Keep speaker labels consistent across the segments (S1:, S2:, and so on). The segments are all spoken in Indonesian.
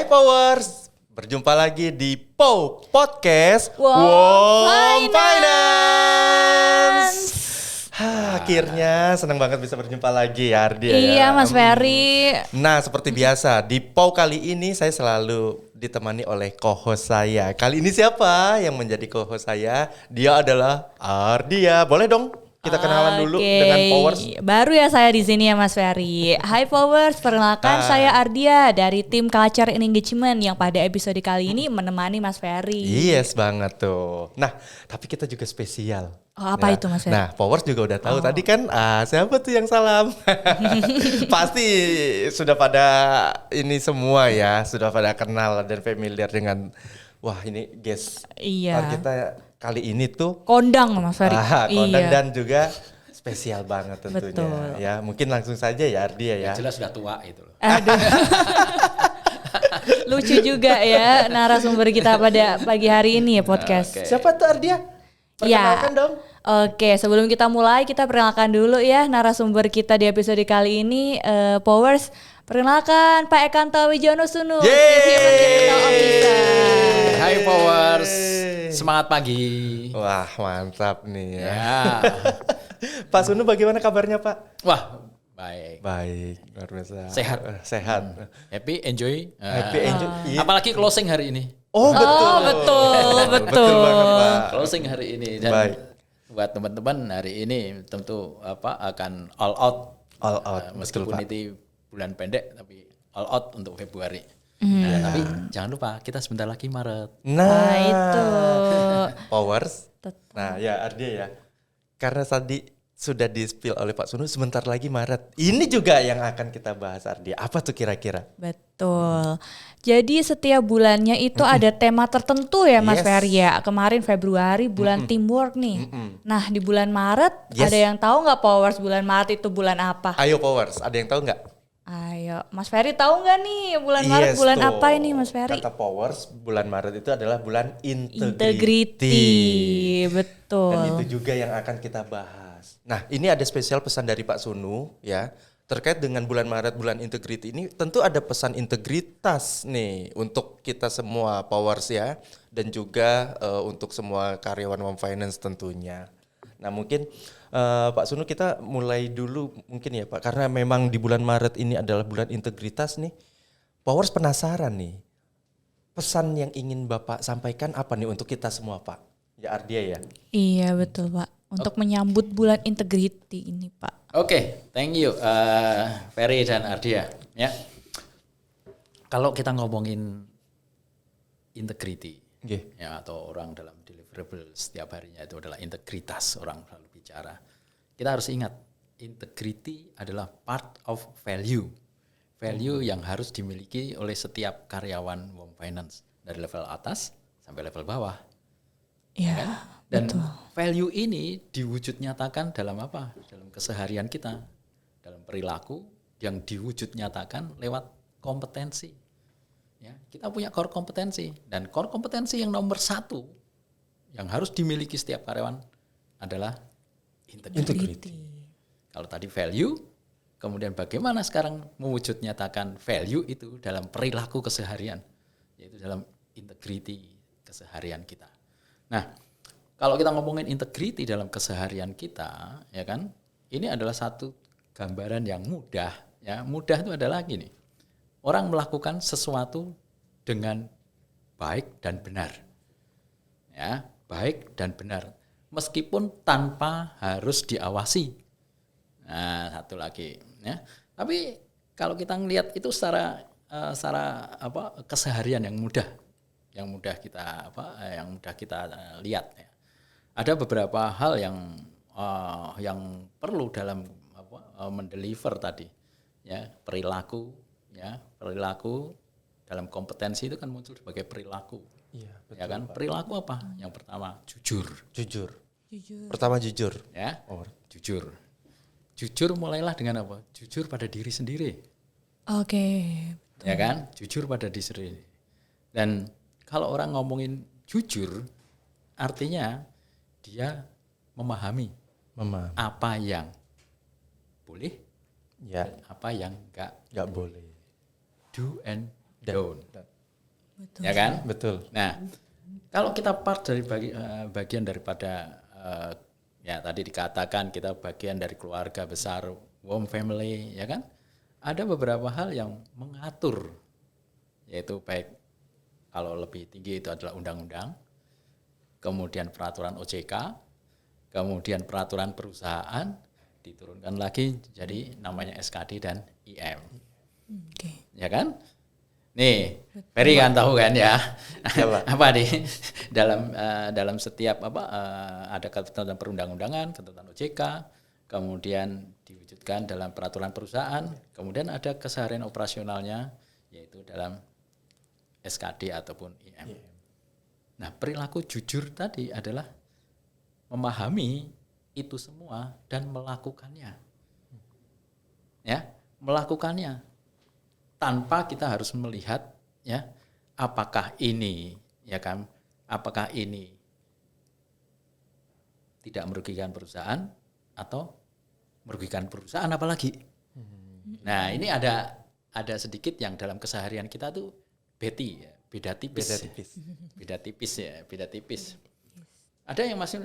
S1: Powers, berjumpa lagi di Podcast
S2: Wow
S1: Finance. Akhirnya senang banget bisa berjumpa lagi ya Ardi.
S2: Iya Mas Ferry.
S1: Nah seperti biasa di kali ini saya selalu ditemani oleh co-host saya. Kali ini siapa yang menjadi co-host saya? Dia adalah Ardia. Boleh dong kita kenalan dulu dengan Powers.
S2: Baru ya saya di sini ya Mas Ferry. Hai Powers, perkenalkan saya Ardia dari tim Culture and Engagement yang pada episode kali ini menemani Mas Ferry.
S1: Yes banget tuh. Nah, tapi kita juga spesial.
S2: Oh, apa itu Mas Ferry?
S1: Nah, Powers juga udah tahu tadi kan. Siapa tuh yang salam? Pasti sudah pada ini semua ya, sudah pada kenal dan familiar dengan. Wah ini guys.
S2: Iya.
S1: Kita kali ini tuh
S2: kondang Mas Ferry.
S1: Kondang
S2: Iya.
S1: dan juga spesial banget tentunya.
S2: Betul.
S1: Ya, mungkin langsung saja ya Ardia ya.
S3: Jelas sudah tua itu loh.
S2: Aduh. Lucu juga ya narasumber kita pada pagi hari ini ya podcast.
S3: Oke.
S1: Siapa tuh Ardia? Perkenalkan dong.
S2: Oke, sebelum kita mulai kita perkenalkan dulu ya narasumber kita di episode kali ini. Powers, perkenalkan Pak Ekanto Wijono Sunu,
S1: Yeay.
S2: Chief Human Capital Officer.
S3: Hai Powers, semangat pagi.
S1: Wah mantap nih ya.
S3: Ya.
S1: Pak Sunu bagaimana kabarnya Pak?
S3: Wah, baik.
S1: Baik, luar biasa.
S3: Sehat.
S1: Sehat.
S3: Happy, enjoy.
S1: Happy enjoy. Iya.
S3: Apalagi closing hari ini.
S1: Oh betul.
S2: Betul.
S1: banget Pak.
S3: Closing hari ini dan
S1: Baik.
S3: buat teman-teman hari ini tentu akan all out.
S1: All out. Betul
S3: Meskipun
S1: Pak.
S3: itu bulan pendek tapi all out untuk Februari. Nah, tapi jangan lupa kita sebentar lagi Maret.
S2: Nah itu.
S1: Powers. Nah ya Ardia ya. Karena tadi sudah di-spill oleh Pak Sunu sebentar lagi Maret. Ini juga yang akan kita bahas Ardia. Apa tuh kira-kira?
S2: Betul. Jadi setiap bulannya itu ada tema tertentu ya Mas
S1: Yes.
S2: Ferry ya. Kemarin Februari bulan teamwork nih. Nah di bulan Maret
S1: Yes.
S2: ada yang tahu nggak Powers bulan Maret itu bulan apa?
S1: Ayo Powers, ada yang tahu nggak?
S2: Ayo Mas Ferry tahu nggak nih bulan Maret
S1: Yes,
S2: bulan
S1: tuh.
S2: apa ini Mas Ferry?
S1: Kata Powers, bulan Maret itu adalah bulan
S2: Integrity. Betul.
S1: Dan itu juga yang akan kita bahas. Nah, ini ada spesial pesan dari Pak Sunu ya. Terkait dengan bulan Maret, bulan integrity ini tentu ada pesan integritas nih untuk kita semua Powers ya. Dan juga untuk semua karyawan Home Finance tentunya. Nah, mungkin Pak Sunu kita mulai dulu mungkin ya Pak. Karena memang di bulan Maret ini adalah bulan integritas nih. Powers penasaran nih. Pesan yang ingin Bapak sampaikan apa nih untuk kita semua Pak? Ya Ardia ya.
S2: Iya betul Pak. Untuk menyambut bulan integrity ini Pak.
S3: Oke, thank you Ferry dan Ardia. Ya, kalau kita ngomongin integrity, ya atau orang dalam deliverable setiap harinya itu adalah integritas orang selalu bicara. Kita harus ingat, integrity adalah part of value yang harus dimiliki oleh setiap karyawan Home Finance dari level atas sampai level bawah.
S2: Iya.
S3: Kan? Dan
S2: betul.
S3: value ini diwujud nyatakan dalam apa? Dalam keseharian kita, dalam perilaku yang diwujud nyatakan lewat kompetensi. Ya, kita punya core kompetensi dan core kompetensi yang nomor satu yang harus dimiliki setiap karyawan adalah integrity. Kalau tadi value, kemudian bagaimana sekarang mewujud nyatakan value itu dalam perilaku keseharian, yaitu dalam integrity keseharian kita. Nah, kalau kita ngomongin integrity dalam keseharian kita, ya kan, ini adalah satu gambaran yang mudah. Ya, mudah itu adalah gini, orang melakukan sesuatu dengan baik dan benar, ya, baik dan benar, meskipun tanpa harus diawasi. Nah, satu lagi, ya. Tapi kalau kita ngelihat itu secara keseharian yang mudah kita lihat. Ya. Ada beberapa hal yang perlu dalam mendeliver tadi, ya perilaku dalam kompetensi itu kan muncul sebagai perilaku,
S1: Iya, betul,
S3: ya kan?
S1: Pak.
S3: Perilaku apa? Yang pertama jujur,
S1: Pertama jujur.
S3: ya, jujur mulailah dengan apa? Jujur pada diri sendiri,
S2: Oke.
S3: ya kan? Jujur pada diri sendiri. Dan kalau orang ngomongin jujur, artinya dia memahami apa yang boleh,
S1: Ya,
S3: apa yang enggak,
S1: nggak boleh.
S3: do and don't. ya kan?
S1: Betul.
S3: Nah, kalau kita part dari bagian daripada ya tadi dikatakan kita bagian dari keluarga besar, warm family, ya kan? Ada beberapa hal yang mengatur, yaitu baik kalau lebih tinggi itu adalah undang-undang, kemudian peraturan OJK, kemudian peraturan perusahaan, diturunkan lagi jadi namanya SKD dan IM.
S2: Oke.
S3: Ya kan? Nih, Ferry kan tahu kan ya. Apa nih dalam setiap ada ketentuan perundang-undangan, ketentuan OJK, kemudian diwujudkan dalam peraturan perusahaan, kemudian ada keseharian operasionalnya yaitu dalam SKD ataupun IM. Nah, perilaku jujur tadi adalah memahami itu semua dan melakukannya. Ya, melakukannya. Tanpa kita harus melihat ya apakah ini tidak merugikan perusahaan atau merugikan perusahaan apalagi. Nah, ini ada sedikit yang dalam keseharian kita tuh beda tipis. Ada yang masih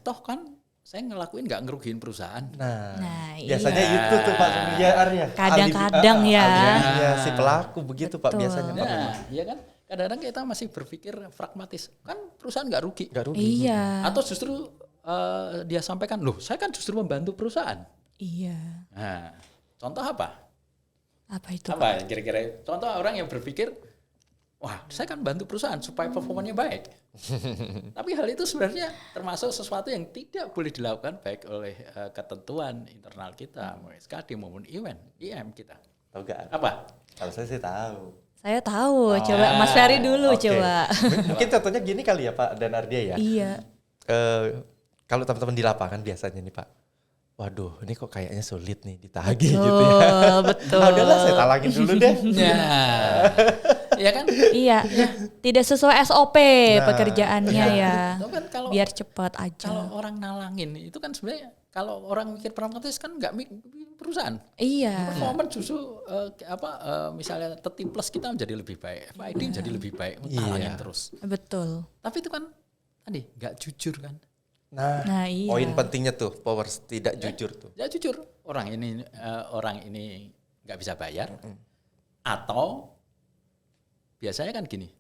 S3: toh kan saya ngelakuin nggak ngerugiin perusahaan.
S1: Nah biasanya itu tuh Pak Arya.
S2: Kadang-kadang ya.
S1: Alibinya si pelaku begitu Pak biasanya Pak.
S3: Nah, iya kan? Kadang-kadang kita masih berpikir pragmatis. Kan perusahaan nggak rugi.
S2: Iya.
S3: Atau justru dia sampaikan, loh saya kan justru membantu perusahaan.
S2: Iya.
S3: Nah, contoh apa?
S2: Apa itu?
S3: Apa kira-kira? Contoh orang yang berpikir, wah saya kan bantu perusahaan supaya performanya baik. Tapi hal itu sebenarnya termasuk sesuatu yang tidak boleh dilakukan baik oleh ketentuan internal kita, mau SKD maupun IM kita.
S1: Tahu gak?
S3: Apa?
S1: Kalau saya sih tahu.
S2: Saya tahu. Coba Mas Ferry dulu coba.
S1: Mungkin contohnya gini kali ya Pak dan Ardia ya.
S2: Iya.
S1: Kalau teman-teman di lapangan biasanya nih Pak. Waduh, ini kok kayaknya sulit nih ditagih gitu ya.
S2: Betul.
S1: Nah, udahlah saya talangin dulu deh.
S3: Iya kan?
S2: Iya. Tidak sesuai SOP pekerjaannya ya.
S3: Itu kan kalau
S2: Biar cepat aja.
S3: kalau orang nalangin itu kan sebenarnya kalau orang mikir pragmatis kan nggak mikir perusahaan.
S2: Iya.
S3: Performance justru misalnya 30 plus kita menjadi lebih baik, FID jadi lebih baik, talangin terus.
S2: Betul.
S3: Tapi itu kan tadi nggak jujur kan?
S2: Nah, iya.
S1: Poin pentingnya tuh powers tidak jujur tuh.
S3: Ya jujur orang ini nggak bisa bayar atau biasanya kan gini,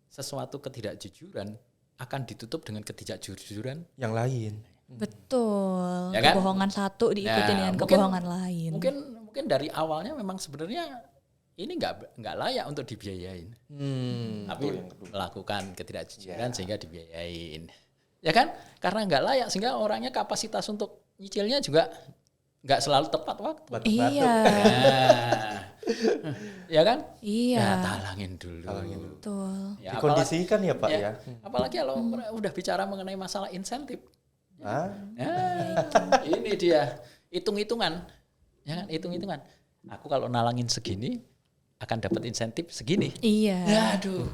S3: sesuatu ketidakjujuran akan ditutup dengan ketidakjujuran
S1: Yang lain.
S2: Betul.
S3: Ya kan?
S2: Kebohongan satu diikuti dengan kebohongan lain.
S3: Mungkin dari awalnya memang sebenarnya ini nggak layak untuk dibiayain, tapi melakukan ketidakjujuran sehingga dibiayain, ya kan? Karena nggak layak sehingga orangnya kapasitas untuk nyicilnya juga nggak selalu tepat waktu.
S2: Iya.
S3: Ya kan?
S2: Iya.
S3: Ya, talangin dulu.
S2: Betul.
S3: Ya,
S1: Dikondisikan ya Pak ya.
S3: Apalagi kalau udah bicara mengenai masalah insentif.
S1: Hah?
S3: Nah, ini dia hitung-hitungan, ya kan? Hitung-hitungan. Aku kalau nalangin segini akan dapat insentif segini.
S2: Iya.
S3: Ya, aduh.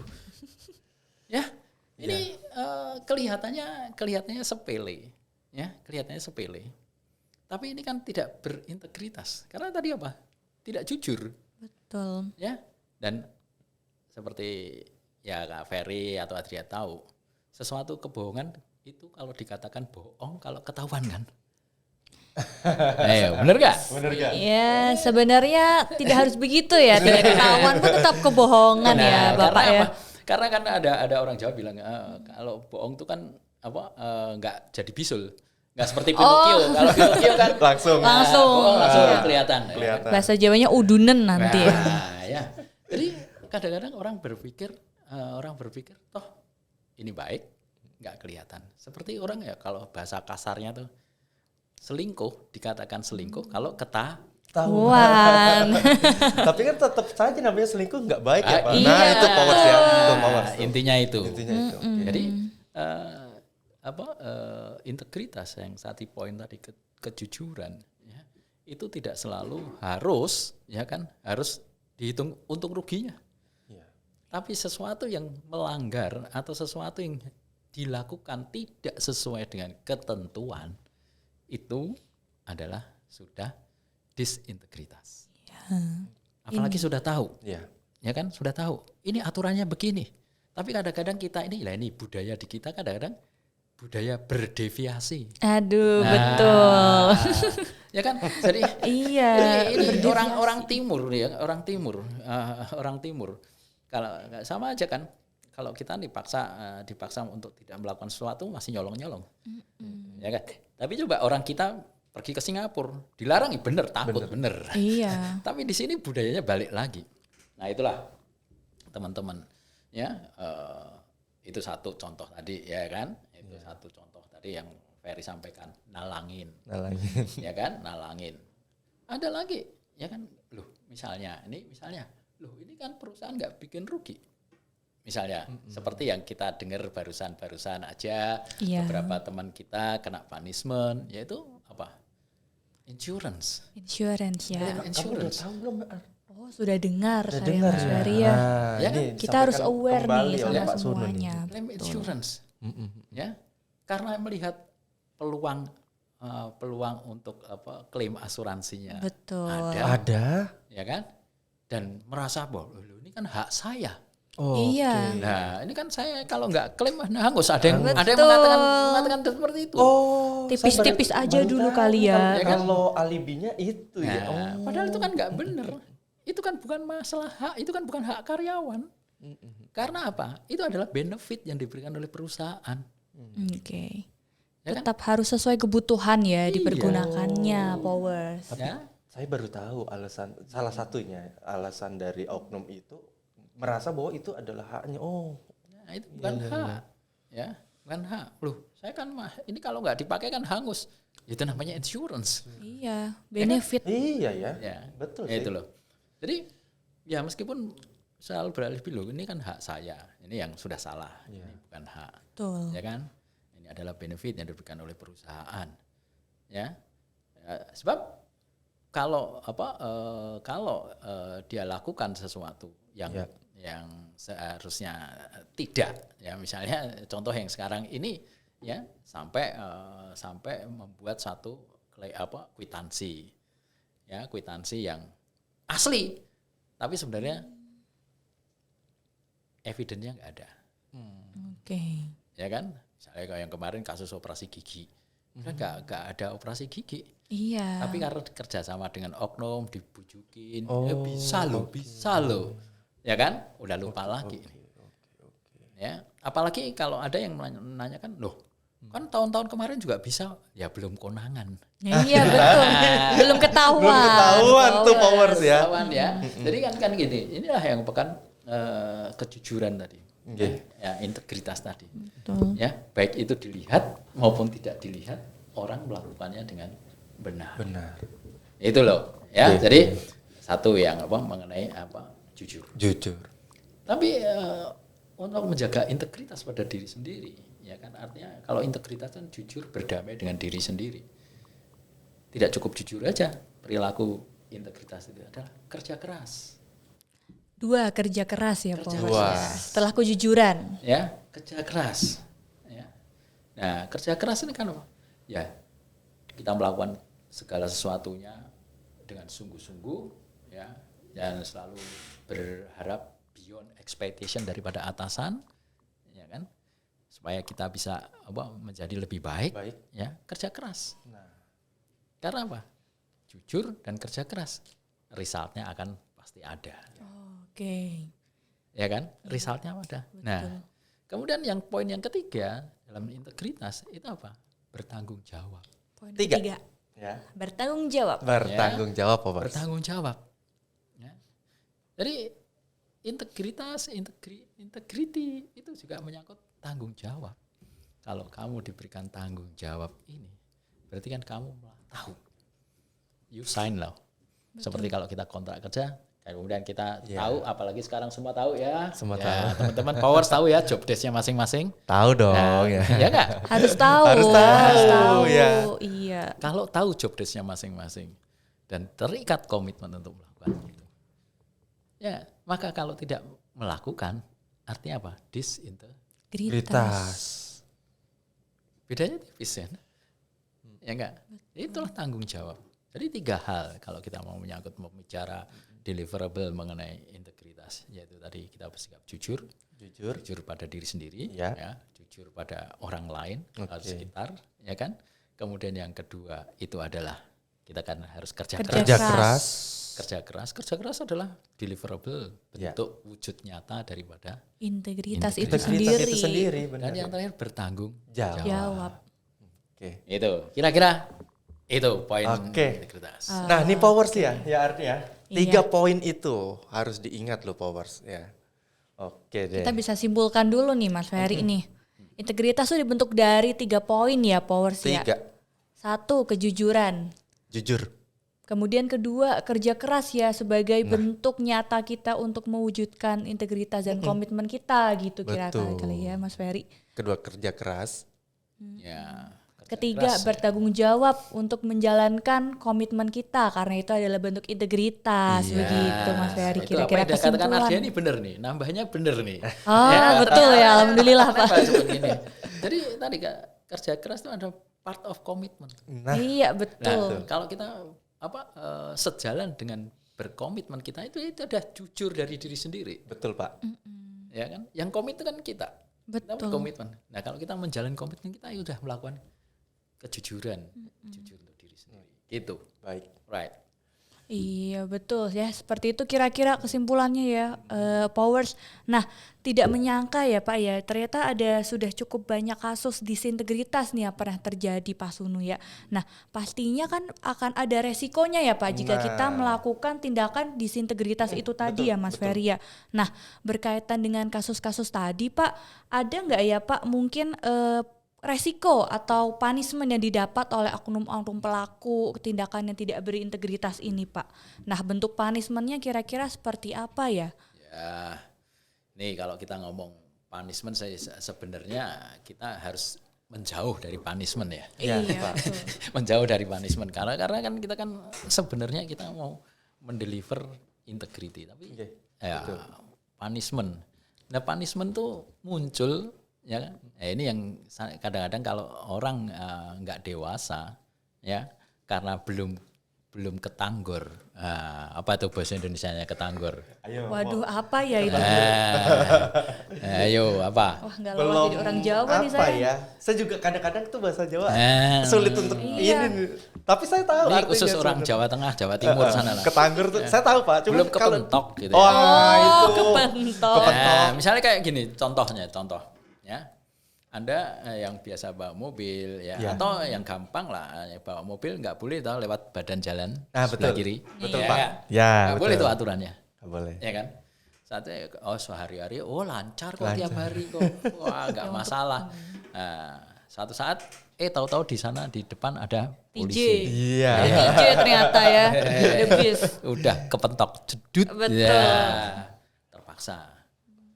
S3: Ya, ini kelihatannya sepele, ya, kelihatannya sepele. Tapi ini kan tidak berintegritas. Karena tadi apa? Tidak jujur.
S2: Betul.
S3: Ya. Dan seperti ya Kak Ferry atau Adria tahu, sesuatu kebohongan itu kalau dikatakan bohong kalau ketahuan kan. Bener gak?
S1: Bener gak?
S2: Ya, sebenarnya tidak harus begitu ya. Tidak ketahuan pun tetap kebohongan ya, Bapak ya.
S3: Karena kan ada orang Jawa bilang kalau bohong itu kan nggak jadi bisul. Nggak seperti Pinocchio. Kalau Pinocchio kan
S1: langsung
S3: kelihatan.
S2: Bahasa Jawanya udunen nanti ya.
S3: Ya. Jadi kadang-kadang orang berpikir toh ini baik nggak kelihatan. Seperti orang ya kalau bahasa kasarnya tuh selingkuh dikatakan selingkuh kalau
S2: Ketahuan.
S1: Tapi kan tetap saja namanya selingkuh nggak baik ya Pak.
S2: Iya.
S1: Nah itu powers ya. Itu powers.
S3: Intinya itu.
S1: Jadi
S3: integritas yang tadi poin tadi kejujuran ya, itu tidak selalu harus dihitung untung ruginya.
S1: ya.
S3: Tapi sesuatu yang melanggar atau sesuatu yang dilakukan tidak sesuai dengan ketentuan itu adalah sudah disintegritas. Apalagi sudah tahu.
S1: Ya.
S3: ya kan sudah tahu ini aturannya begini. Tapi kadang-kadang kita ini budaya di kita kadang-kadang budaya berdeviasi.
S2: Aduh, betul.
S3: Ya kan, jadi
S2: Iya,
S3: ini orang timur ya, orang timur. Kalau sama aja kan, kalau kita dipaksa untuk tidak melakukan sesuatu masih nyolong-nyolong, ya kan. Tapi coba orang kita pergi ke Singapura, dilarang ya bener, takut bener.
S2: Iya.
S3: Tapi di sini budayanya balik lagi. Nah itulah teman-teman, ya itu satu contoh tadi, ya kan. Itu satu contoh tadi yang Ferry sampaikan, nalangin. Ya kan, nalangin. Ada lagi, ya kan, misalnya, ini kan perusahaan nggak bikin rugi. Misalnya, seperti yang kita dengar barusan aja, beberapa teman kita kena punishment, yaitu apa? Insurance ya.
S1: Kamu udah tahu belum?
S2: Oh, sudah dengar
S1: Udah
S2: saya
S1: dengar
S2: Mas
S1: ya.
S2: Ferry ya.
S3: Ya kan?
S2: Kita harus aware nih sama
S1: Pak Sunu
S2: semuanya.
S3: Claim insurance, ya, karena melihat peluang untuk klaim asuransinya
S2: Betul.
S1: Ada.
S3: ya kan, dan merasa bahwa ini kan hak saya.
S1: Oh,
S2: Iya.
S3: Nah ini kan saya kalau nggak klaim, nggak usah ada yang
S2: Betul.
S3: mengatakan seperti itu.
S1: Oh,
S2: Tipis-tipis aja dulu kali ya.
S1: Kalau alibinya itu ya.
S3: Nah, padahal itu kan nggak benar. Itu kan bukan masalah hak, itu kan bukan hak karyawan. Karena apa? Itu adalah benefit yang diberikan oleh perusahaan.
S2: Oke.
S3: Ya kan?
S2: Tetap harus sesuai kebutuhan ya dipergunakannya, Powers.
S3: Ya.
S1: Saya baru tahu salah satunya alasan dari oknum itu merasa bahwa itu adalah haknya. Oh,
S3: Nah, itu bukan hak. Ya, bukan hak. Loh, saya kan ini kalau nggak dipakai kan hangus. Itu namanya insurance.
S2: Iya, benefit.
S1: iya ya.
S3: Ya,
S1: Betul
S3: ya
S1: sih.
S3: itu loh. Jadi ya meskipun selalu beralibi loh, ini kan hak saya. Ini yang sudah salah. Ini bukan hak.
S2: Betul.
S3: Ya kan? Ini adalah benefit yang diberikan oleh perusahaan. Ya. Sebab kalau dia lakukan sesuatu yang seharusnya tidak, ya misalnya contoh yang sekarang ini ya sampai membuat satu kwitansi. Ya, kwitansi yang asli tapi sebenarnya evidence-nya nggak ada.
S2: Oke.
S3: Ya kan? Misalnya kayak yang kemarin kasus operasi gigi. Kan nggak ada operasi gigi.
S2: Iya.
S3: Tapi karena kerjasama dengan oknum, dibujukin, bisa loh. Ya kan? Udah lupa lagi. Ya, apalagi kalau ada yang menanyakan, loh, kan tahun-tahun kemarin juga bisa, ya belum konangan.
S2: Iya betul. Belum ketahuan.
S1: Belum ketahuan tuh Powers ya.
S3: Ketahuan ya. Jadi kan gini, inilah yang bukan kejujuran tadi. Ya, integritas tadi.
S2: Betul.
S3: Ya, baik itu dilihat maupun tidak dilihat, orang melakukannya dengan benar. Itu loh, ya. Jadi satu yang mengenai jujur. Tapi untuk menjaga integritas pada diri sendiri, ya kan, artinya kalau integritas kan jujur, berdamai dengan diri sendiri. Tidak cukup jujur aja, perilaku integritas itu adalah kerja keras.
S2: 2, kerja keras ya,
S3: Kerja
S2: Powers.
S1: keras.
S2: Ya. Setelah kejujuran.
S3: Ya, kerja keras. Ya. Nah, kerja keras ini kan apa? Ya, kita melakukan segala sesuatunya dengan sungguh-sungguh, ya, dan selalu berharap beyond expectation daripada atasan, ya kan, supaya kita bisa menjadi lebih baik. Ya, kerja keras. Karena apa? Jujur dan kerja keras, resultnya akan pasti ada.
S2: Oke.
S3: Ya kan, resultnya ada. Nah, kemudian yang poin yang ketiga dalam integritas itu apa? Bertanggung jawab.
S2: Poin
S1: 3.
S2: ketiga.
S1: Ya.
S2: Bertanggung jawab.
S1: Bertanggung jawab, Powers.
S3: Bertanggung jawab. Ya. Jadi integritas, integrity itu juga menyangkut tanggung jawab. Kalau kamu diberikan tanggung jawab ini, berarti kan kamu tahu. You sign loh. Seperti kalau kita kontrak kerja, kemudian kita tahu, apalagi sekarang semua tahu ya.
S1: Semua
S3: ya,
S1: tahu.
S3: Teman-teman Powers tahu ya job desk-nya masing-masing.
S1: Tahu dong
S3: Nah,
S1: ya.
S3: ya enggak?
S2: Harus tahu.
S1: Harus tahu, ya.
S2: Iya.
S3: Kalau tahu job desk-nya masing-masing dan terikat komitmen untuk melakukan itu, ya maka kalau tidak melakukan, artinya apa?
S2: Integritas.
S3: Bedanya tipis ya. Ya enggak? Itulah tanggung jawab. Jadi 3 hal kalau kita mau menyangkut bicara deliverable mengenai integritas, yaitu tadi kita bersikap jujur pada diri sendiri,
S1: Ya.
S3: jujur pada orang lain atau
S1: Oke.
S3: sekitar, ya kan. Kemudian yang kedua itu adalah kita kan harus kerja
S2: Kerja
S3: keras.
S2: keras.
S3: Kerja keras adalah deliverable,
S1: Ya.
S3: bentuk wujud nyata daripada
S2: Integritas itu
S1: Integritas
S2: sendiri.
S1: itu sendiri,
S3: dan
S1: benar.
S3: yang terakhir bertanggung
S2: Jawab.
S1: Oke.
S3: Itu kira-kira itu poin
S1: Oke.
S3: integritas.
S1: Nah, ini powers ya Ardi ya. 3
S2: Iya.
S1: poin itu harus diingat loh powers ya. Oke deh.
S2: Kita bisa simpulkan dulu nih Mas Ferry nih. Integritas itu dibentuk dari 3 poin ya powers ya.
S1: 3.
S2: 1, kejujuran.
S1: Jujur.
S2: Kemudian kedua, kerja keras ya sebagai bentuk nyata kita untuk mewujudkan integritas dan komitmen kita gitu
S1: Betul.
S2: kira-kira ya Mas Ferry.
S1: Kedua, kerja keras.
S3: Ya. kerja
S2: Ketiga,
S3: keras,
S2: bertanggung jawab untuk menjalankan komitmen kita karena itu adalah bentuk integritas
S1: Iya.
S2: begitu Mas Ferry.
S3: Itu apa
S2: Kira-kira
S3: yang dikatakan
S2: kesimpulan.
S3: Ardia ini benar nih, nambahnya benar nih.
S2: Oh betul ya, alhamdulillah Pak.
S3: Kenapa seperti ini? Jadi tadi Kak, kerja keras itu ada part of commitment.
S1: Nah,
S2: Iya
S3: Nah,
S2: betul.
S3: kalau kita sejalan dengan berkomitmen kita itu ada jujur dari diri sendiri,
S1: betul Pak.
S3: ya kan? Yang komit itu kan kita. Kita
S2: Betul.
S3: berkomitmen. Nah, kalau kita menjalin komitmen kita ya udah melakukan kejujuran, jujur untuk diri sendiri. Gitu.
S1: Baik.
S3: Right.
S2: Iya betul ya, seperti itu kira-kira kesimpulannya ya Powers. Nah tidak menyangka ya Pak ya, ternyata ada sudah cukup banyak kasus disintegritas nih yang pernah terjadi Pak Sunu ya. Nah pastinya kan akan ada resikonya ya Pak jika kita melakukan tindakan disintegritas itu tadi
S1: betul,
S2: ya Mas
S1: betul.
S2: Ferry ya. Nah berkaitan dengan kasus-kasus tadi Pak, ada nggak ya Pak mungkin resiko atau punishment yang didapat oleh oknum-oknum pelaku tindakan yang tidak berintegritas ini Pak. Nah bentuk punishment-nya kira-kira seperti apa ya?
S3: Ya. Nih kalau kita ngomong punishment, saya sebenarnya kita harus menjauh dari punishment ya.
S1: Iya,
S2: Iya,
S1: Pak.
S2: betul.
S3: Menjauh dari punishment karena kan kita kan sebenarnya kita mau mendeliver integrity, tapi
S1: Oke,
S3: ya
S1: betul.
S3: punishment. Nah punishment tuh muncul ya kan. Ini yang kadang-kadang kalau orang nggak dewasa ya karena belum ketanggor. Apa tuh bahasa Indonesianya ketanggor?
S1: Ayo.
S2: Waduh apa ya itu?
S3: Ayo apa?
S2: Wah nggak lewat jadi orang Jawa nih
S1: apa
S2: saya.
S1: ya? Saya juga kadang-kadang tuh bahasa Jawa
S3: Sulit
S1: sulit untuk
S2: Iya.
S1: ini. Tapi saya tahu
S3: Ini
S1: artinya
S3: khusus orang
S1: sebenarnya.
S3: Jawa Tengah, Jawa Timur sana lah.
S1: Ketanggur tuh saya tahu Pak. Cuma
S3: Belum
S1: kalau
S3: kepentok gitu
S1: Oh,
S3: ya.
S1: itu.
S2: kepentok.
S3: Nah, misalnya kayak gini, contoh ya. Anda yang biasa bawa mobil ya,
S1: Ya.
S3: atau yang gampang lah bawa mobil nggak boleh tahu lewat badan jalan
S1: Nah,
S3: sebelah
S1: betul.
S3: kiri.
S1: Betul,
S3: Ya
S1: Pak.
S3: kan?
S1: Ya,
S3: Nggak boleh
S1: betul.
S3: tuh aturannya.
S1: Nggak boleh.
S3: Ya kan? Satu sehari-hari lancar kok
S1: Lancar.
S3: tiap hari kok. Wah, nggak masalah. Nah, suatu saat tahu-tahu di sana di depan ada
S2: TJ.
S3: polisi.
S1: Iya.
S2: DJ ternyata ya. The Beast.
S3: Udah kepentok jedut.
S2: Betul.
S3: Ya, terpaksa.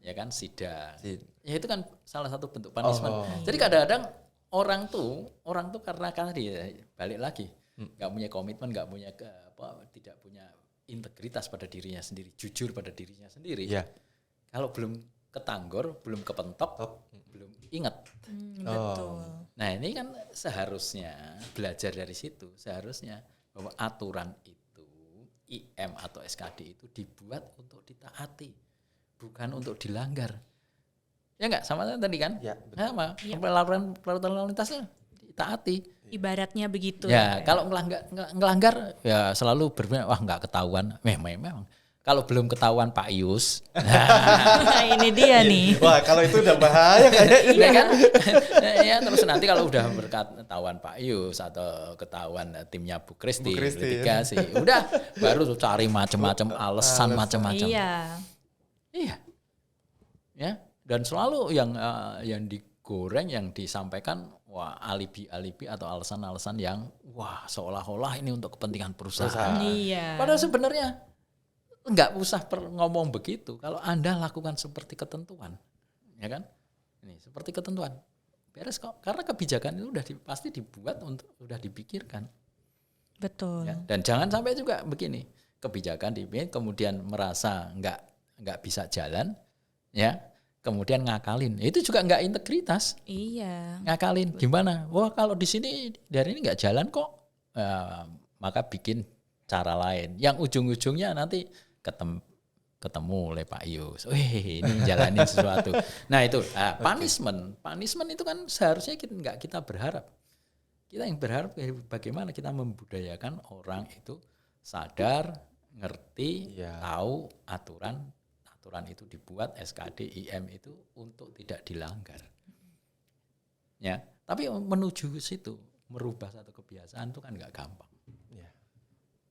S3: Ya kan sidang.
S1: Sid-
S3: Ya itu kan salah satu bentuk punishment.
S1: Oh.
S3: Jadi kadang-kadang orang tuh karena tadi ya, balik lagi nggak punya komitmen, nggak punya tidak punya integritas pada dirinya sendiri, jujur pada dirinya sendiri.
S1: Iya.
S3: Kalau belum ketanggor, belum kepentok, belum ingat.
S2: Betul.
S3: Nah ini kan seharusnya belajar dari situ, seharusnya bahwa aturan itu IM atau SKD itu dibuat untuk ditaati, bukan untuk dilanggar. Ya enggak, sama tadi kan?
S1: Ya,
S3: Sama, pelanggaran lalu lintasnya ditaati.
S2: Ibaratnya begitu.
S3: Ya, kalau ngelanggar ya selalu berpikir wah enggak ketahuan. Memang. Kalau belum ketahuan Pak Yus,
S2: Nah, ini dia nih.
S1: Wah, kalau itu udah bahaya kayaknya.
S3: ya kan? Ya terus nanti kalau udah ketahuan Pak Yus atau ketahuan timnya Bu Kristi,
S1: Bu Kristi,
S3: litigasi, udah baru tuh cari macam-macam alasan macam-macam.
S2: Iya.
S3: Iya. Ya, dan selalu yang digoreng, yang disampaikan wah alibi-alibi atau alasan-alasan yang wah seolah-olah ini untuk kepentingan perusahaan.
S2: Iya.
S3: Padahal sebenarnya nggak usah ngomong begitu kalau Anda lakukan seperti ketentuan. Ya kan? Ini seperti ketentuan. Beres kok. Karena kebijakan itu pasti dibuat sudah dipikirkan.
S2: Betul.
S3: Ya. Dan jangan sampai juga begini. Kebijakan dibuat kemudian merasa nggak bisa jalan, ya. Kemudian ngakalin. Itu juga nggak integritas.
S2: Iya.
S3: Ngakalin gimana? Wah, kalau di sini dari ini nggak jalan kok. Maka bikin cara lain. Yang ujung-ujungnya nanti ketemu oleh Pak Yus. Wih, ini jalanin sesuatu. Nah itu, punishment itu kan seharusnya kita berharap. Kita yang berharap bagaimana kita membudayakan orang itu sadar, ngerti, tahu aturan itu dibuat SKD, IM itu untuk tidak dilanggar. Ya, tapi menuju ke situ, merubah satu kebiasaan itu kan nggak gampang.
S1: Ya.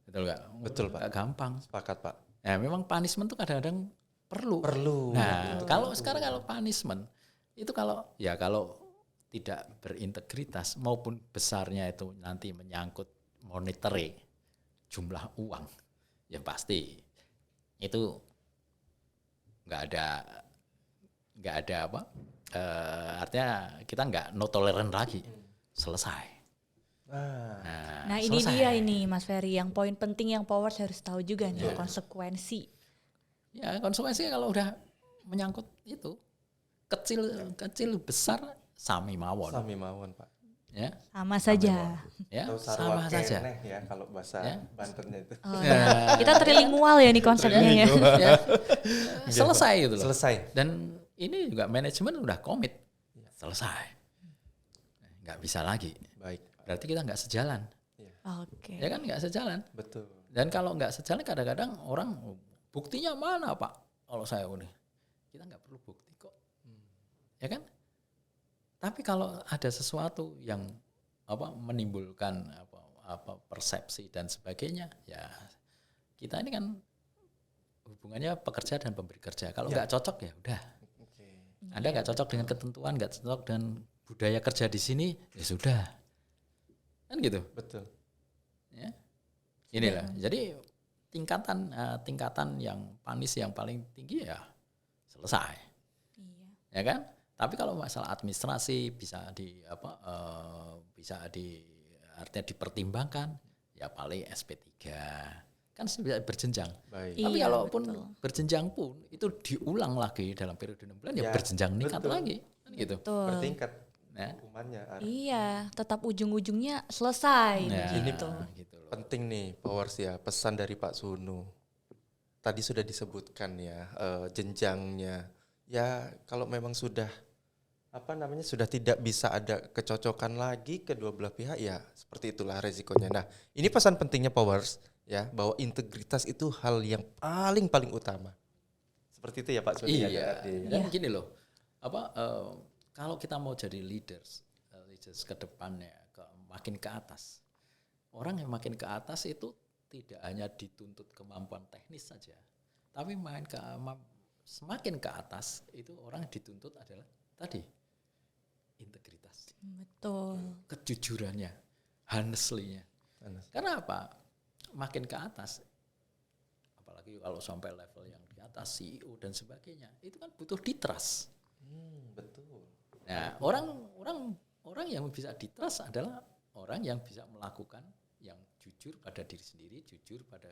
S3: Betul nggak?
S1: Betul, Pak.
S3: Nggak gampang.
S1: Sepakat, Pak.
S3: Nah, memang punishment itu kadang-kadang perlu. Nah, kalau punishment itu kalau tidak berintegritas maupun besarnya itu nanti menyangkut monetary, jumlah uang, ya pasti itu nggak ada apa? Artinya kita nggak no tolerant lagi, selesai.
S2: Nah ini dia ini Mas Ferry yang poin penting yang Powers harus tahu juga nih, konsekuensi.
S3: Ya konsekuensinya kalau udah menyangkut itu kecil besar sami mawon.
S1: Sami mawon, Pak.
S3: Ya.
S2: Sama saja.
S3: Ya,
S1: Atau
S3: sama saja.
S1: Ya kalau bahasa Bantennya itu.
S2: Kita trilingual ya nih konsepnya ya.
S3: Ya. Selesai gitu loh.
S1: Selesai.
S3: Dan ini juga manajemen udah komit. Selesai. Nggak bisa lagi.
S1: Baik.
S3: Berarti kita nggak sejalan.
S2: Oke.
S3: Ya kan nggak sejalan.
S1: Betul.
S3: Dan kalau nggak sejalan kadang-kadang orang buktinya mana Pak? Kalau saya udah, kita nggak perlu bukti kok. Ya kan? Tapi kalau ada sesuatu yang menimbulkan persepsi dan sebagainya, ya kita ini kan hubungannya pekerja dan pemberi kerja. Kalau nggak cocok ya udah. Anda nggak cocok dengan ketentuan, nggak cocok dengan budaya kerja di sini, ya sudah. Kan gitu.
S1: Betul.
S3: Ya. Inilah. Jadi tingkatan yang panis yang paling tinggi ya selesai. Ya kan? Tapi kalau masalah administrasi artinya dipertimbangkan ya paling SP3. Kan bisa berjenjang.
S1: Baik.
S3: Tapi kalaupun berjenjang pun itu diulang lagi dalam periode 6 bulan ya berjenjang meningkat lagi. Kan gitu.
S1: Bertingkat hukumannya.
S2: Iya, tetap ujung-ujungnya selesai.
S1: Ini
S3: gitu.
S1: penting nih Powers ya, pesan dari Pak Sunu. Tadi sudah disebutkan ya jenjangnya. Ya kalau memang sudah sudah tidak bisa ada kecocokan lagi kedua belah pihak ya seperti itulah resikonya. Nah ini pesan pentingnya Powers ya, bahwa integritas itu hal yang paling utama. Seperti itu ya Pak Sunu.
S3: Iya. Dan gini loh, kalau kita mau jadi leaders ke depannya, makin ke atas. Orang yang makin ke atas itu tidak hanya dituntut kemampuan teknis saja, tapi semakin ke atas itu orang dituntut adalah tadi integritas.
S2: Betul.
S3: Kejujurannya, honestly-nya. Karena apa? Makin ke atas, apalagi kalau sampai level yang di atas CEO dan sebagainya, itu kan butuh ditrust.
S1: Betul.
S3: Nah, orang yang bisa ditrust adalah orang yang bisa melakukan yang jujur pada diri sendiri, jujur pada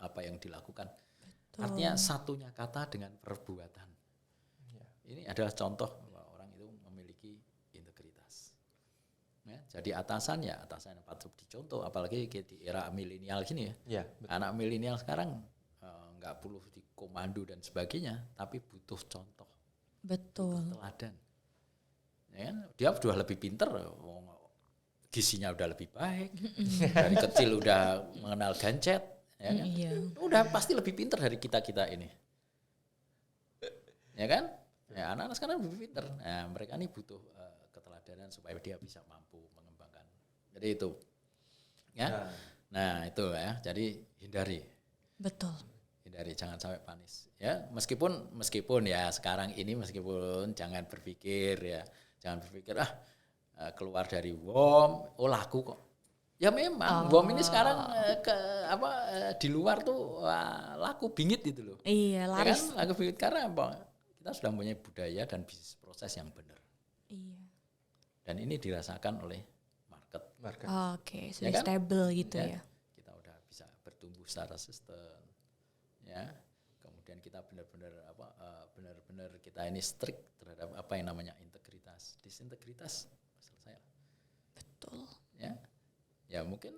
S3: apa yang dilakukan. Betul. Artinya satunya kata dengan perbuatan. Ini adalah contoh bahwa orang itu memiliki integritas. Ya, jadi atasan yang patut dicontoh, apalagi di era milenial gini ya. Anak milenial sekarang nggak perlu dikomando dan sebagainya, tapi butuh contoh.
S2: Betul.
S3: Teladan. Ya, dia sudah lebih pinter, gizinya udah lebih baik, dari kecil udah mengenal gadget, ya kan? Udah pasti lebih pinter dari kita ini, ya kan? Ya, anak-anak sekarang lebih pinter. Nah, mereka ini butuh keteladanan supaya dia bisa mampu mengembangkan. Jadi itu, ya. Nah itu ya. Jadi hindari.
S2: Betul.
S3: Hindari, jangan sampai panis. Ya, meskipun ya sekarang ini meskipun jangan berpikir keluar dari WOM, laku kok. Ya memang WOM ini sekarang di luar tuh laku bingit gitu loh.
S2: Iya, laris.
S3: Ya kan? Laku bingit karena apa? Kita sudah punya budaya dan bisnis proses yang benar.
S2: Iya.
S3: Dan ini dirasakan oleh market.
S2: Oke, sudah ya kan? Stable gitu ya.
S3: Kita udah bisa bertumbuh secara sistem. Ya. Kemudian kita benar-benar kita ini strict terhadap apa yang namanya integritas. Disintegritas selesai.
S2: Betul.
S3: Ya mungkin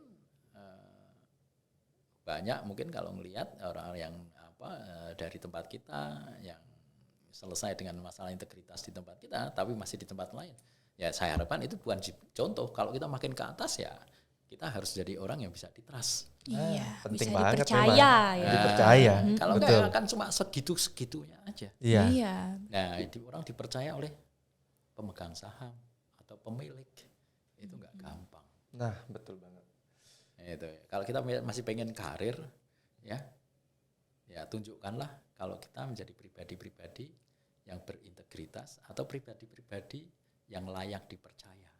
S3: banyak mungkin kalau melihat orang yang dari tempat kita yang selesai dengan masalah integritas di tempat kita, tapi masih di tempat lain. Ya saya harapkan itu bukan contoh. Kalau kita makin ke atas ya kita harus jadi orang yang bisa ditrust.
S2: Iya,
S1: penting
S2: bisa
S1: banget
S2: dipercaya
S1: memang.
S2: ya.
S1: Dipercaya.
S3: Kalau
S1: Betul.
S3: enggak akan cuma segitu-segitunya aja.
S1: Iya.
S2: Iya.
S3: Nah, orang dipercaya oleh pemegang saham atau pemilik itu enggak gampang.
S1: Nah, betul banget.
S3: Itu. Kalau kita masih pengen karir, ya tunjukkanlah kalau kita menjadi pribadi-pribadi yang berintegritas atau pribadi-pribadi yang layak dipercaya.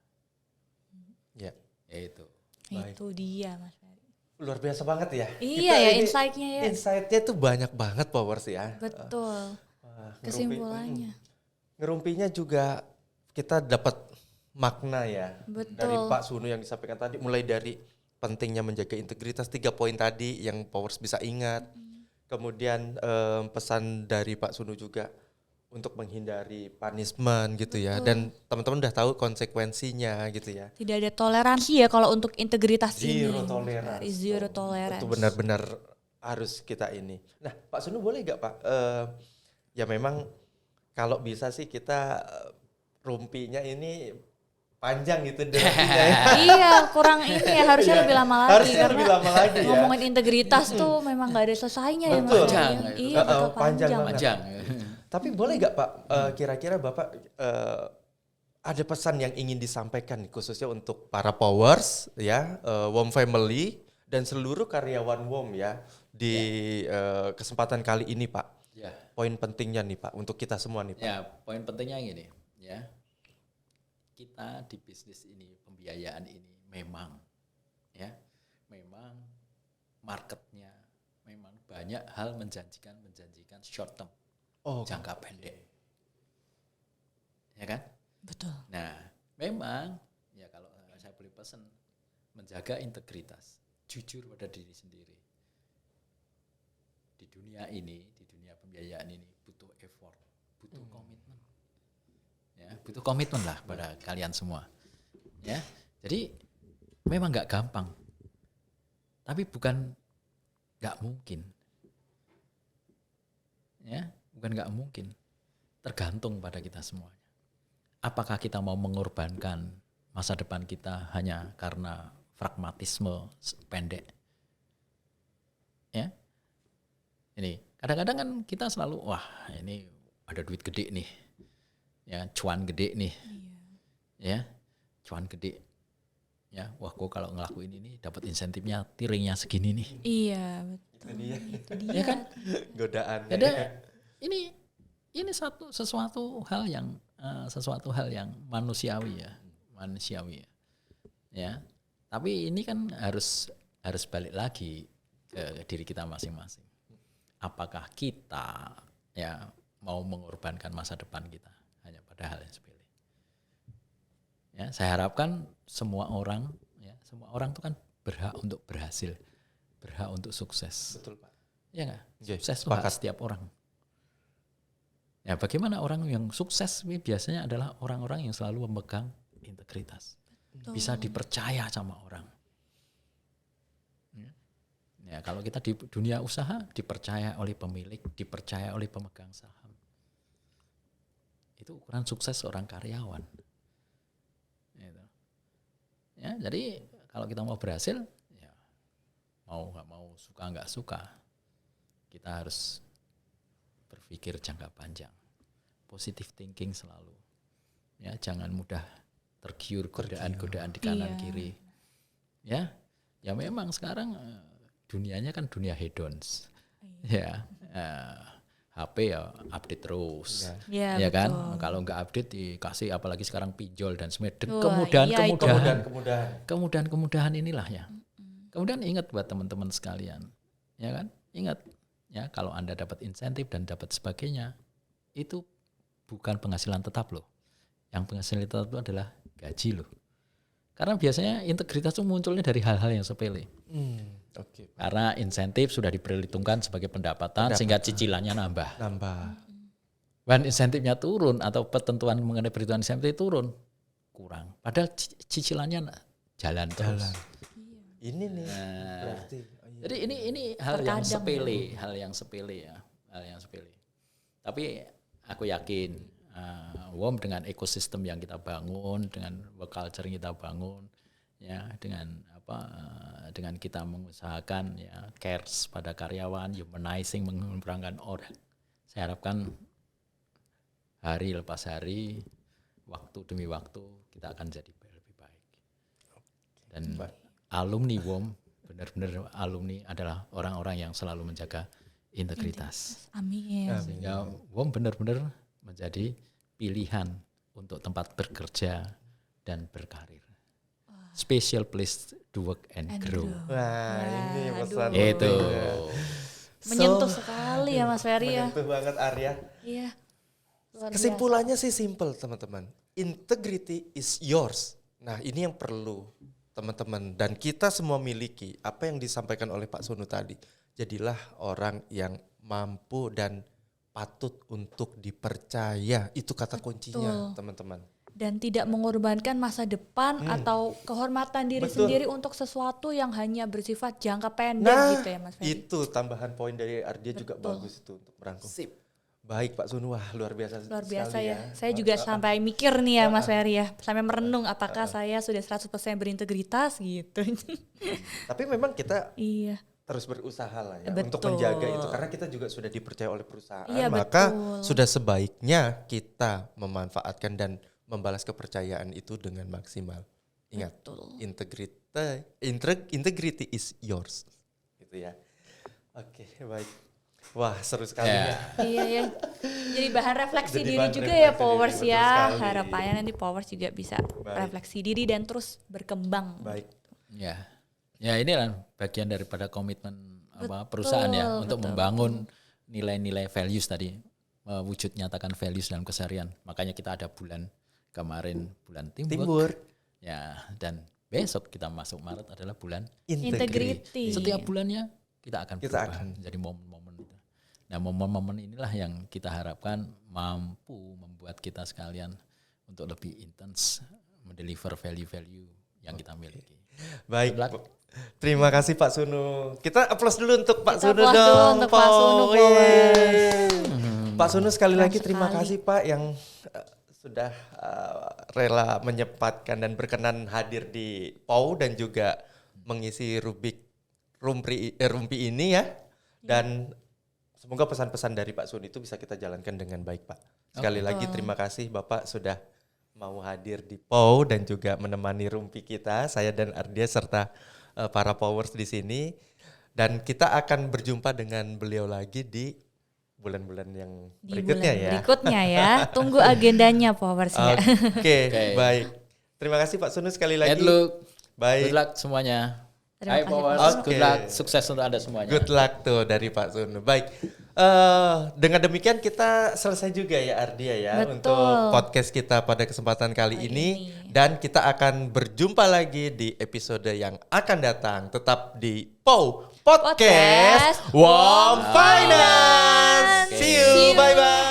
S1: Ya.
S3: Itu.
S1: Baik.
S2: Itu dia Mas Ferry.
S1: Luar biasa banget ya.
S2: Iya ya, insight-nya ya.
S1: Insight-nya tuh banyak banget Powers ya.
S2: Betul.
S1: Wah,
S2: Kesimpulannya.
S1: ngerumpinya juga kita dapat makna ya.
S2: Betul.
S1: Dari Pak Sunu yang disampaikan tadi, mulai dari pentingnya menjaga integritas, 3 poin tadi yang Powers bisa ingat. Kemudian pesan dari Pak Sunu juga untuk menghindari punishment gitu ya. Dan teman-teman udah tahu konsekuensinya gitu ya.
S2: Tidak ada toleransi ya kalau untuk integritas ini.
S1: Zero tolerance.
S2: Zero tolerance.
S1: Itu benar-benar harus kita ini. Nah, Pak Sunu boleh nggak Pak? Ya memang kalau bisa sih kita rumpinya ini panjang gitu durasinya ya.
S2: Iya, kurang ini ya, harusnya lebih lama lagi.
S1: Harusnya lebih lama lagi ya.
S2: Ngomongin integritas tuh memang gak ada selesainya ya Mas.
S1: Betul.
S3: Panjang.
S2: Iya, betul
S1: Panjang
S2: panjang.
S1: banget.
S3: Panjang.
S1: Tapi boleh nggak Pak, kira-kira Bapak ada pesan yang ingin disampaikan khususnya untuk para Powers ya, WOM Family dan seluruh karyawan WOM ya di kesempatan kali ini Pak.
S3: Ya.
S1: Poin pentingnya nih Pak untuk kita semua nih Pak.
S3: Ya, poin pentingnya gini, ya. Kita di bisnis ini, pembiayaan ini memang marketnya memang banyak hal menjanjikan short term, jangka pendek. Ya kan?
S2: Betul.
S3: Nah, memang ya kalau saya boleh pesan, menjaga integritas, jujur pada diri sendiri. Di dunia ini, di dunia pembiayaan ini butuh effort, butuh komitmen. Ya, butuh komitmen lah pada kalian semua. Ya. Jadi memang enggak gampang. Tapi bukan enggak mungkin. Ya, bukan enggak mungkin. Tergantung pada kita semuanya. Apakah kita mau mengorbankan masa depan kita hanya karena pragmatisme pendek? Ya. Ini kadang-kadang kan kita selalu wah ini ada duit gede nih, ya cuan gede nih, ya cuan gede, ya wah kok kalau ngelakuin ini dapat insentifnya tiringnya segini nih.
S2: Iya betul.
S1: Itu dia.
S3: Ya kan?
S1: Godaan.
S3: Ada ini sesuatu hal yang manusiawi ya. Ya. Tapi ini kan harus balik lagi ke diri kita masing-masing. Apakah kita ya mau mengorbankan masa depan kita hanya pada hal yang sepele? Ya, saya harapkan semua orang itu kan berhak untuk berhasil, berhak untuk sukses.
S1: Betul Pak.
S3: Ya nggak?
S1: Yes,
S3: Sukses itu hak setiap orang. Ya, bagaimana orang yang sukses ini biasanya adalah orang-orang yang selalu memegang integritas.
S2: Betul.
S3: Bisa dipercaya sama orang. Ya, kalau kita di dunia usaha dipercaya oleh pemilik, dipercaya oleh pemegang saham. Itu ukuran sukses seorang karyawan. Gitu. Ya, jadi kalau kita mau berhasil, ya mau nggak mau, suka nggak suka, kita harus berpikir jangka panjang, positive thinking selalu. Ya, jangan mudah tergiur godaan-godaan di kanan kiri. Ya, ya memang sekarang dunianya kan dunia hedons, ya HP ya update terus,
S2: ya
S3: kan?
S2: betul.
S3: Kalau nggak update dikasih, apalagi sekarang pinjol dan semedek,
S2: Wah,
S3: kemudahan inilah ya. Kemudian ingat buat teman-teman sekalian, ya kan? Ingat ya kalau Anda dapat insentif dan dapat sebagainya, itu bukan penghasilan tetap loh. Yang penghasilan tetap itu adalah gaji loh. Karena biasanya integritas itu munculnya dari hal-hal yang sepele.
S1: Oke.
S3: Karena insentif sudah diperhitungkan sebagai pendapatan sehingga cicilannya nambah. Dan insentifnya turun atau ketentuan mengenai perhitungan insentif turun, kurang. Padahal cicilannya jalan terus.
S1: Ini nih berarti.
S3: Jadi ini hal yang
S2: Terkadang
S3: sepele, hal yang sepele ya, hal yang sepele. Tapi aku yakin WOM dengan ekosistem yang kita bangun, dengan work culture yang kita bangun, ya dengan dengan kita mengusahakan ya cares pada karyawan, humanizing, memperangkan orang. Saya harapkan hari lepas hari, waktu demi waktu kita akan jadi lebih baik. Dan alumni WOM, benar-benar alumni adalah orang-orang yang selalu menjaga integritas.
S2: Amin.
S3: Sehingga WOM benar-benar menjadi pilihan untuk tempat bekerja dan berkarir. Special place to work and grow.
S1: Wah, ini pesan
S3: Itu.
S2: Menyentuh sekali ya Mas Ferry ya.
S1: menyentuh banget Arya.
S2: Iya. Luar
S1: Kesimpulannya sih simple teman-teman. Integrity is yours. Nah ini yang perlu teman-teman dan kita semua miliki. Apa yang disampaikan oleh Pak Sunu tadi. Jadilah orang yang mampu dan patut untuk dipercaya. Itu kata kuncinya teman-teman.
S2: dan tidak mengorbankan masa depan atau kehormatan diri
S1: Betul.
S2: sendiri untuk sesuatu yang hanya bersifat jangka pendek gitu ya Mas Ferry.
S1: Itu tambahan poin dari Ardia juga bagus itu untuk merangkum.
S3: Sip.
S1: Baik Pak Sunu, wah luar biasa
S2: Luar biasa
S1: sekali
S2: ya. Saya juga sampai mikir nih ya Mas Ferry ya. Sampai merenung apakah saya sudah 100% berintegritas gitu.
S1: Tapi memang kita
S2: Iya.
S1: terus berusaha lah ya
S2: Betul.
S1: untuk menjaga itu karena kita juga sudah dipercaya oleh perusahaan,
S2: Iya,
S1: maka
S2: betul.
S1: sudah sebaiknya kita memanfaatkan dan membalas kepercayaan itu dengan maksimal. Ingat,
S2: Betul.
S1: integrity is yours. Gitu ya. Oke, baik. Wah, seru sekali
S3: Ya.
S1: ya.
S2: Iya ya. Jadi bahan refleksi
S1: Jadi
S2: diri
S1: bahan
S2: juga
S1: refleksi
S2: ya Powers
S1: diri, betul
S2: ya.
S1: sekali.
S2: Harapannya nanti Powers juga bisa
S1: Baik.
S2: refleksi diri dan terus berkembang.
S1: Baik.
S3: Ya, ya ini kan bagian daripada komitmen perusahaan ya untuk membangun nilai-nilai values tadi, wujud nyatakan values dalam keseharian. Makanya kita ada bulan kemarin bulan teamwork.
S1: Teamwork,
S3: Ya, dan besok kita masuk Maret adalah bulan.
S2: Integrity.
S3: Setiap bulannya kita akan
S1: Kita
S3: berubah
S1: akan.
S3: menjadi momen-momen itu. Nah, momen-momen inilah yang kita harapkan mampu membuat kita sekalian untuk lebih intens mendeliver value-value yang kita miliki.
S1: baik.
S3: Good luck.
S1: Terima kasih Pak Sunu. Kita applause dulu untuk Pak
S2: Kita
S1: Sunu
S2: applause
S1: dong.
S2: dulu untuk Pak Sunu,
S1: Yeay.
S3: Hmm.
S1: Pak Sunu sekali
S2: Keren
S1: lagi terima
S2: sekali.
S1: kasih Pak yang sudah rela menyempatkan dan berkenan hadir di POW dan juga mengisi rumpi ini ya. Dan semoga pesan-pesan dari Pak Sunu itu bisa kita jalankan dengan baik Pak. Sekali lagi terima kasih Bapak sudah mau hadir di POW dan juga menemani rumpi kita, saya dan Ardia serta para Powers di sini. Dan kita akan berjumpa dengan beliau lagi di bulan-bulan yang
S2: Di
S1: berikutnya
S2: bulan
S1: ya.
S2: berikutnya ya. Tunggu agendanya Powers ya.
S1: Oke, baik. Terima kasih Pak Sunu sekali lagi.
S3: Good luck.
S1: Baik.
S3: Good luck semuanya.
S2: Terima
S3: Hai
S2: kasih,
S3: Powers,
S1: Pak.
S3: good
S1: Oke.
S3: luck, sukses untuk Anda semuanya.
S1: Good luck tuh dari Pak Sunu. Baik. Dengan demikian kita selesai juga ya Ardia ya
S2: Betul.
S1: untuk podcast kita pada kesempatan kali ini dan kita akan berjumpa lagi di episode yang akan datang tetap di POW Podcast
S2: Podcast
S1: WOM Finance.
S3: Oke.
S1: See you, bye bye.